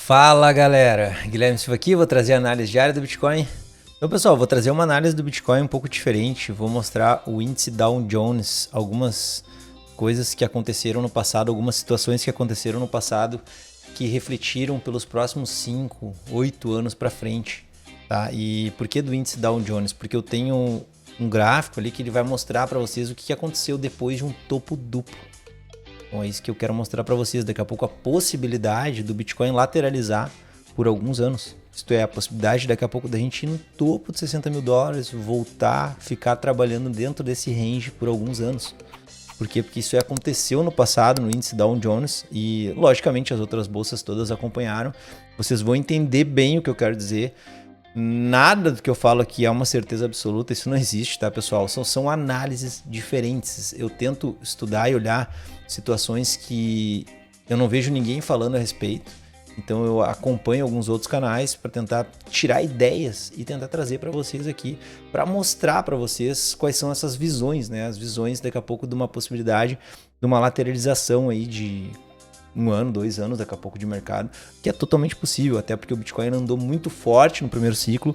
Fala galera, Guilherme Silva aqui, vou trazer a análise diária do Bitcoin. Então pessoal, vou trazer uma análise do Bitcoin um pouco diferente, vou mostrar o índice Dow Jones, algumas coisas que aconteceram no passado, algumas situações que aconteceram no passado que refletiram pelos próximos 5, 8 anos para frente. Tá? E por que do índice Dow Jones? Porque eu tenho um gráfico ali que ele vai mostrar para vocês o que aconteceu depois de um topo duplo. Então é isso que eu quero mostrar para vocês daqui a pouco, a possibilidade do Bitcoin lateralizar por alguns anos. Isto é, a possibilidade daqui a pouco da gente ir no topo de 60 mil dólares, voltar, ficar trabalhando dentro desse range por alguns anos. Por quê? Porque isso aconteceu no passado no índice Dow Jones e logicamente as outras bolsas todas acompanharam. Vocês vão entender bem o que eu quero dizer. Nada do que eu falo aqui é uma certeza absoluta, isso não existe, tá, pessoal? São análises diferentes. Eu tento estudar e olhar situações que eu não vejo ninguém falando a respeito. Então eu acompanho alguns outros canais para tentar tirar ideias e tentar trazer para vocês aqui, para mostrar para vocês quais são essas visões, né? As visões daqui a pouco de uma possibilidade de uma lateralização aí de 1 ano, 2 anos daqui a pouco de mercado, que é totalmente possível, até porque o Bitcoin andou muito forte no primeiro ciclo,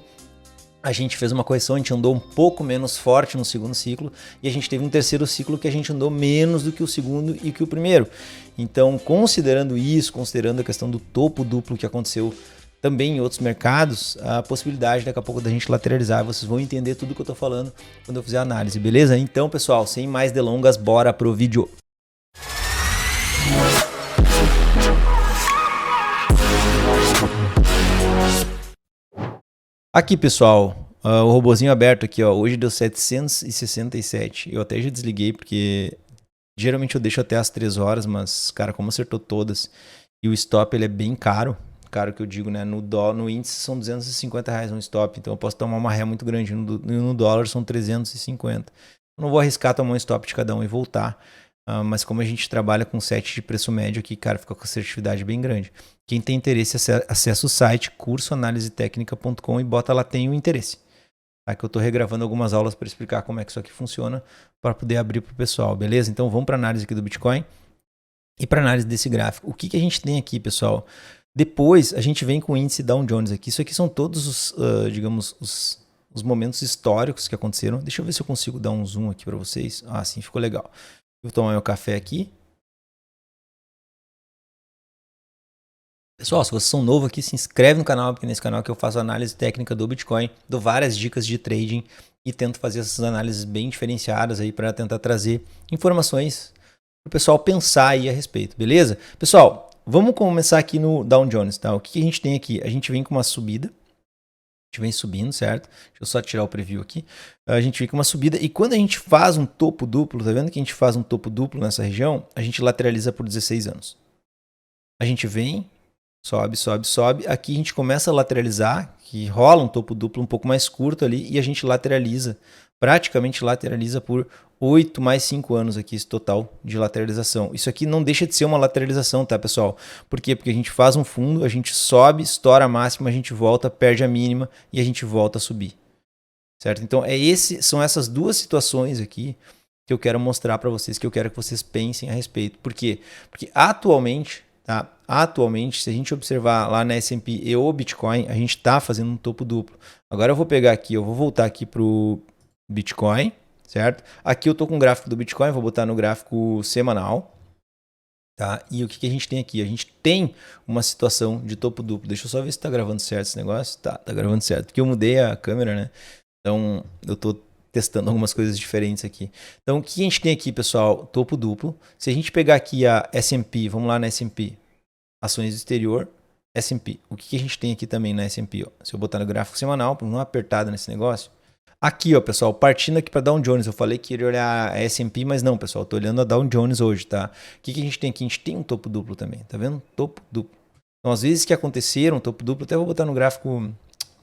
a gente fez uma correção, a gente andou um pouco menos forte no segundo ciclo, e a gente teve um terceiro ciclo que a gente andou menos do que o segundo e que o primeiro. Então, considerando isso, considerando a questão do topo duplo que aconteceu também em outros mercados, a possibilidade daqui a pouco da gente lateralizar, vocês vão entender tudo que eu tô falando quando eu fizer a análise, beleza? Então, pessoal, sem mais delongas, bora pro vídeo. Aqui, pessoal, o robozinho aberto aqui, ó, hoje deu 767. Eu até já desliguei porque geralmente eu deixo até as 3 horas, mas, cara, como acertou todas e o stop ele é bem caro que eu digo, né? No índice são R$250 um stop, então eu posso tomar uma ré muito grande. No dólar são 350. Eu não vou arriscar tomar um stop de cada um e voltar. Mas como a gente trabalha com set de preço médio aqui, cara, fica com assertividade bem grande. Quem tem interesse, acessa o site cursoanalisetecnica.com e bota lá tem o interesse. Tá? Que eu estou regravando algumas aulas para explicar como é que isso aqui funciona para poder abrir para o pessoal, beleza? Então vamos para a análise aqui do Bitcoin e para a análise desse gráfico. O que a gente tem aqui, pessoal? Depois a gente vem com o índice Dow Jones aqui. Isso aqui são todos os, digamos, os momentos históricos que aconteceram. Deixa eu ver se eu consigo dar um zoom aqui para vocês. Ah, sim, ficou legal. Vou tomar meu café aqui. Pessoal, se vocês são novos aqui, se inscreve no canal, porque nesse canal que eu faço análise técnica do Bitcoin, dou várias dicas de trading e tento fazer essas análises bem diferenciadas aí para tentar trazer informações para o pessoal pensar aí a respeito, beleza? Pessoal, vamos começar aqui no Dow Jones, tá? O que a gente tem aqui? A gente vem com uma subida. A gente vem subindo, certo? Deixa eu só tirar o preview aqui. A gente vem com uma subida e quando a gente faz um topo duplo, tá vendo que a gente faz um topo duplo nessa região? A gente lateraliza por 16 anos. A gente vem, sobe, sobe, sobe. Aqui a gente começa a lateralizar, que rola um topo duplo um pouco mais curto ali e a gente lateraliza, praticamente lateraliza por 8 mais 5 anos aqui, esse total de lateralização. Isso aqui não deixa de ser uma lateralização, tá, pessoal? Por quê? Porque a gente faz um fundo, a gente sobe, estoura a máxima, a gente volta, perde a mínima e a gente volta a subir. Certo? Então, são essas duas situações aqui que eu quero mostrar para vocês, que eu quero que vocês pensem a respeito. Por quê? Porque atualmente, tá? Atualmente, se a gente observar lá na S&P e o Bitcoin, a gente está fazendo um topo duplo. Agora eu vou pegar aqui, eu vou voltar aqui para o Bitcoin, certo? Aqui eu estou com o gráfico do Bitcoin, vou botar no gráfico semanal. Tá? E o que a gente tem aqui? A gente tem uma situação de topo duplo. Deixa eu só ver se está gravando certo esse negócio. Tá gravando certo. Porque eu mudei a câmera, né? Então eu estou testando algumas coisas diferentes aqui. Então o que a gente tem aqui, pessoal? Topo duplo. Se a gente pegar aqui a S&P, vamos lá na S&P, ações do exterior, S&P. O que a gente tem aqui também na S&P? Ó? Se eu botar no gráfico semanal, para não dar uma apertada nesse negócio. Aqui, ó, pessoal, partindo aqui para Dow Jones, eu falei que iria olhar a S&P, mas não, pessoal, eu tô olhando a Dow Jones hoje, tá? O que a gente tem aqui? A gente tem um topo duplo também, tá vendo? Topo duplo. Então, às vezes que aconteceram, topo duplo, até vou botar no gráfico,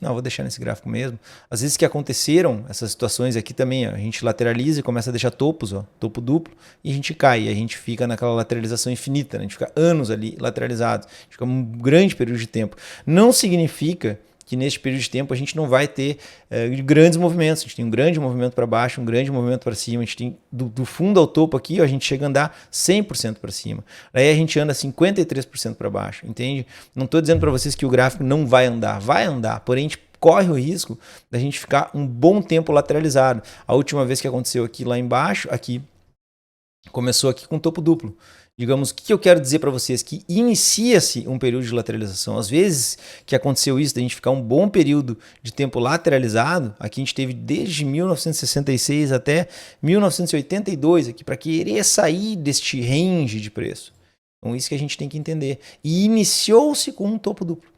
não, vou deixar nesse gráfico mesmo. Às vezes que aconteceram essas situações aqui também, ó, a gente lateraliza e começa a deixar topos, ó, topo duplo, e a gente cai, e a gente fica naquela lateralização infinita, né? A gente fica anos ali lateralizados, a gente fica um grande período de tempo. Não significa que neste período de tempo a gente não vai ter grandes movimentos. A gente tem um grande movimento para baixo, um grande movimento para cima. A gente tem do fundo ao topo aqui, ó, a gente chega a andar 100% para cima. Aí a gente anda 53% para baixo, entende? Não estou dizendo para vocês que o gráfico não vai andar, porém a gente corre o risco da gente ficar um bom tempo lateralizado. A última vez que aconteceu aqui lá embaixo, aqui começou aqui com topo duplo. Digamos, o que eu quero dizer para vocês? Que inicia-se um período de lateralização. Às vezes que aconteceu isso, da gente ficar um bom período de tempo lateralizado, aqui a gente teve desde 1966 até 1982 aqui, para querer sair deste range de preço. Então isso que a gente tem que entender. E iniciou-se com um topo duplo.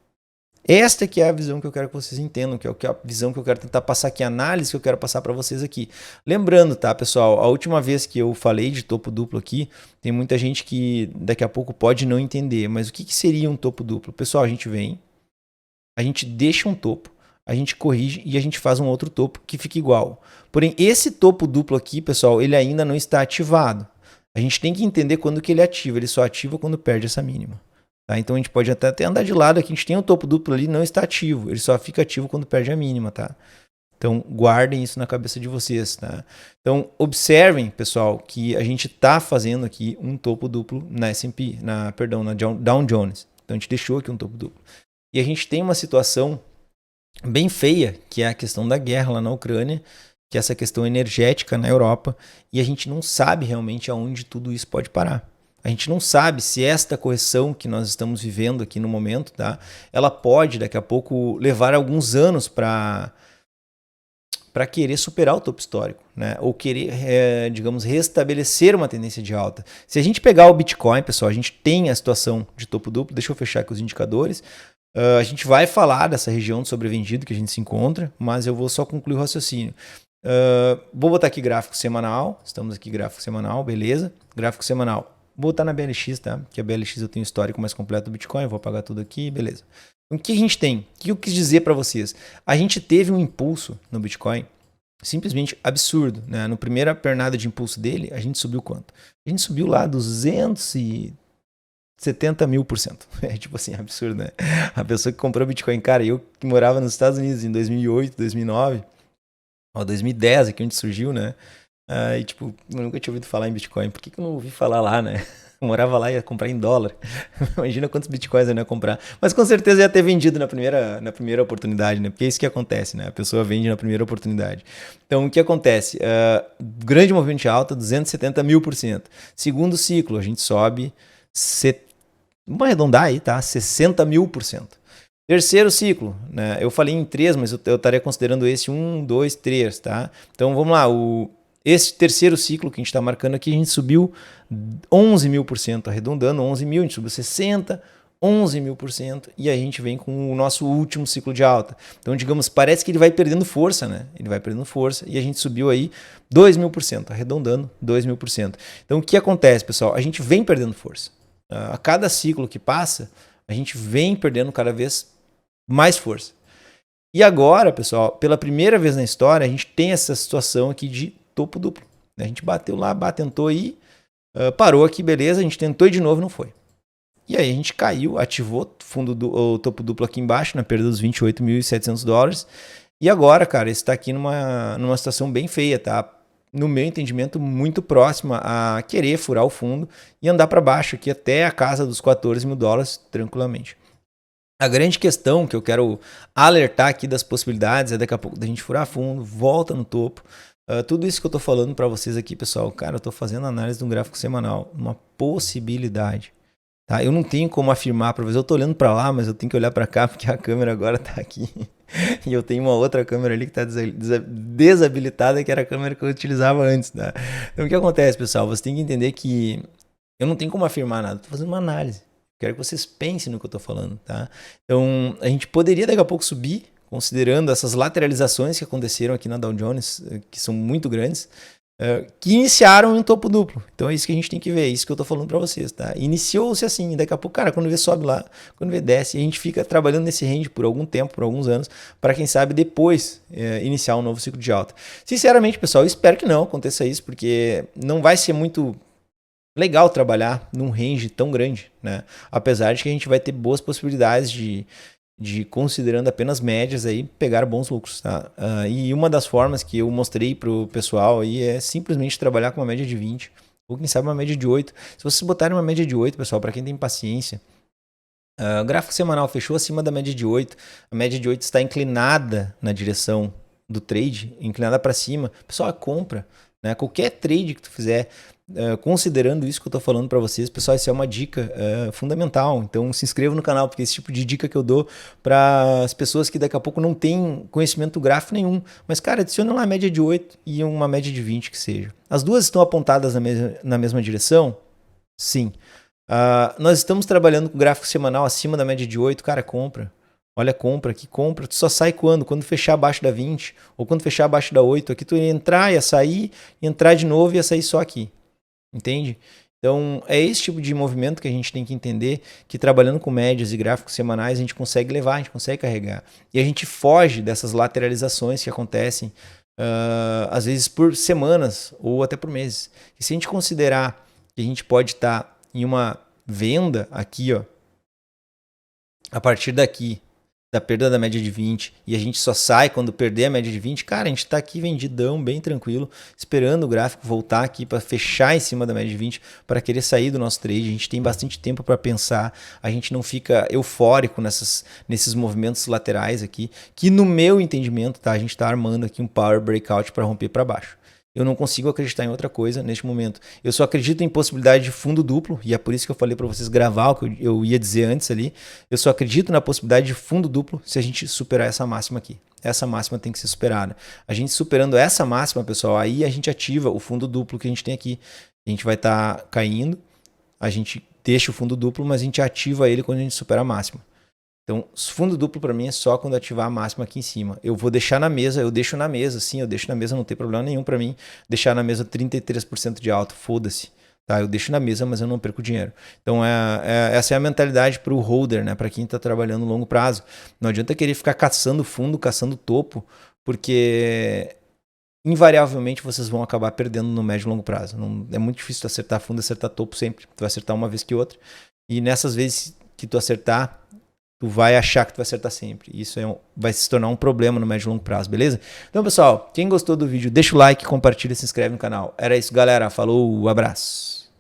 Esta que é a visão que eu quero que vocês entendam, que é a visão que eu quero tentar passar aqui, a análise que eu quero passar para vocês aqui. Lembrando, tá, pessoal, a última vez que eu falei de topo duplo aqui, tem muita gente que daqui a pouco pode não entender, mas o que seria um topo duplo? Pessoal, a gente vem, a gente deixa um topo, a gente corrige e a gente faz um outro topo que fica igual. Porém, esse topo duplo aqui, pessoal, ele ainda não está ativado. A gente tem que entender quando que ele ativa, ele só ativa quando perde essa mínima. Tá? Então a gente pode até andar de lado aqui, a gente tem um topo duplo ali, não está ativo, ele só fica ativo quando perde a mínima, tá? Então guardem isso na cabeça de vocês, tá? Então observem, pessoal, que a gente está fazendo aqui um topo duplo na S&P, na Dow Jones. Então a gente deixou aqui um topo duplo. E a gente tem uma situação bem feia, que é a questão da guerra lá na Ucrânia, que é essa questão energética na Europa, e a gente não sabe realmente aonde tudo isso pode parar. A gente não sabe se esta correção que nós estamos vivendo aqui no momento, tá, ela pode daqui a pouco levar alguns anos para querer superar o topo histórico, né? Ou querer, digamos, restabelecer uma tendência de alta. Se a gente pegar o Bitcoin, pessoal, a gente tem a situação de topo duplo. Deixa eu fechar aqui os indicadores. A gente vai falar dessa região de sobrevendido que a gente se encontra, mas eu vou só concluir o raciocínio. Vou botar aqui gráfico semanal. Estamos aqui gráfico semanal, beleza? Gráfico semanal. Vou botar na BLX, tá? Que a BLX eu tenho o histórico mais completo do Bitcoin, vou apagar tudo aqui, beleza. O que a gente tem? O que eu quis dizer para vocês? A gente teve um impulso no Bitcoin simplesmente absurdo, né? No primeira pernada de impulso dele, a gente subiu quanto? A gente subiu lá 270 mil%. É tipo assim, absurdo, né? A pessoa que comprou Bitcoin, cara, eu que morava nos Estados Unidos em 2008, 2009, 2010 aqui onde surgiu, né? E tipo, eu nunca tinha ouvido falar em Bitcoin. Por que eu não ouvi falar lá, né? Eu morava lá e ia comprar em dólar. Imagina quantos Bitcoins eu ia comprar. Mas com certeza ia ter vendido na primeira oportunidade, né? Porque é isso que acontece, né? A pessoa vende na primeira oportunidade. Então, o que acontece? Grande movimento de alta, 270 mil%. Segundo ciclo, a gente sobe, vamos arredondar aí, tá? 60 mil%. Terceiro ciclo, né? Eu falei em 3, mas eu estaria considerando esse 1, 2, 3, tá? Então, vamos lá. Esse terceiro ciclo que a gente está marcando aqui, a gente subiu 11 mil%, arredondando 11 mil, a gente subiu 60, 11 mil%, e a gente vem com o nosso último ciclo de alta. Então, digamos, parece que ele vai perdendo força, né? Ele vai perdendo força, e a gente subiu aí 2 mil%, arredondando 2 mil%. Então, o que acontece, pessoal? A gente vem perdendo força. A cada ciclo que passa, a gente vem perdendo cada vez mais força. E agora, pessoal, pela primeira vez na história, a gente tem essa situação aqui de topo duplo. A gente bateu lá, tentou aí, parou aqui, beleza, a gente tentou e de novo não foi. E aí a gente caiu, ativou o topo duplo aqui embaixo, na perda dos $28.700. E agora, cara, está aqui numa situação bem feia, tá? No meu entendimento, muito próxima a querer furar o fundo e andar para baixo aqui até a casa dos $14 mil tranquilamente. A grande questão que eu quero alertar aqui das possibilidades é daqui a pouco da gente furar fundo, volta no topo. Tudo isso que eu estou falando para vocês aqui, pessoal, cara, eu estou fazendo análise de um gráfico semanal, uma possibilidade. Tá? Eu não tenho como afirmar para vocês, eu estou olhando para lá, mas eu tenho que olhar para cá porque a câmera agora está aqui. E eu tenho uma outra câmera ali que está desabilitada, que era a câmera que eu utilizava antes. Tá? Então o que acontece, pessoal? Você tem que entender que eu não tenho como afirmar nada, estou fazendo uma análise. Quero que vocês pensem no que eu estou falando. Tá? Então a gente poderia daqui a pouco subir, considerando essas lateralizações que aconteceram aqui na Dow Jones, que são muito grandes, que iniciaram em topo duplo. Então é isso que a gente tem que ver, é isso que eu estou falando para vocês. Tá? Iniciou-se assim, daqui a pouco, cara, quando vê sobe lá, quando vê desce, e a gente fica trabalhando nesse range por algum tempo, por alguns anos, para quem sabe depois iniciar um novo ciclo de alta. Sinceramente, pessoal, eu espero que não aconteça isso, porque não vai ser muito legal trabalhar num range tão grande, né? Apesar de que a gente vai ter boas possibilidades de considerando apenas médias aí, pegar bons lucros, tá? E uma das formas que eu mostrei pro pessoal aí é simplesmente trabalhar com uma média de 20, ou quem sabe uma média de 8. Se vocês botarem uma média de 8, pessoal, para quem tem paciência, o gráfico semanal fechou acima da média de 8, a média de 8 está inclinada na direção do trade, inclinada para cima, pessoal, compra, né? Qualquer trade que tu fizer, considerando isso que eu estou falando para vocês, pessoal, isso é uma dica fundamental. Então se inscreva no canal, porque esse tipo de dica que eu dou para as pessoas que daqui a pouco não têm conhecimento gráfico nenhum, mas cara, adiciona lá a média de 8 e uma média de 20 que seja. As duas estão apontadas na mesma direção? Sim. Nós estamos trabalhando com gráfico semanal acima da média de 8, cara, compra. Olha, compra aqui, compra. Tu só sai quando? Quando fechar abaixo da 20 ou quando fechar abaixo da 8. Aqui tu ia entrar, ia sair, entrar de novo e ia sair só aqui. Entende? Então é esse tipo de movimento que a gente tem que entender, que trabalhando com médias e gráficos semanais a gente consegue levar, a gente consegue carregar. E a gente foge dessas lateralizações que acontecem às vezes por semanas ou até por meses. E se a gente considerar que a gente pode estar em uma venda aqui, ó, a partir daqui, da perda da média de 20, e a gente só sai quando perder a média de 20, cara, a gente está aqui vendidão, bem tranquilo, esperando o gráfico voltar aqui para fechar em cima da média de 20, para querer sair do nosso trade. A gente tem bastante tempo para pensar, a gente não fica eufórico nesses movimentos laterais aqui, que no meu entendimento, tá, a gente está armando aqui um power breakout para romper para baixo. Eu não consigo acreditar em outra coisa neste momento. Eu só acredito em possibilidade de fundo duplo, e é por isso que eu falei para vocês gravar o que eu ia dizer antes ali. Eu só acredito na possibilidade de fundo duplo se a gente superar essa máxima aqui. Essa máxima tem que ser superada. A gente superando essa máxima, pessoal, aí a gente ativa o fundo duplo que a gente tem aqui. A gente vai estar caindo, a gente deixa o fundo duplo, mas a gente ativa ele quando a gente supera a máxima. Então, fundo duplo para mim é só quando ativar a máxima aqui em cima. Eu vou deixar na mesa, eu deixo na mesa, sim, eu deixo na mesa, não tem problema nenhum para mim. Deixar na mesa 33% de alta, foda-se. Tá? Eu deixo na mesa, mas eu não perco dinheiro. Então, essa é a mentalidade para o holder, né? Para quem está trabalhando no longo prazo. Não adianta querer ficar caçando fundo, caçando topo, porque invariavelmente vocês vão acabar perdendo no médio e longo prazo. Não, é muito difícil tu acertar fundo, acertar topo sempre. Tu vai acertar uma vez que outra. E nessas vezes que tu acertar, tu vai achar que tu vai acertar sempre. Isso vai se tornar um problema no médio e longo prazo, beleza? Então, pessoal, quem gostou do vídeo, deixa o like, compartilha, se inscreve no canal. Era isso, galera. Falou, abraço.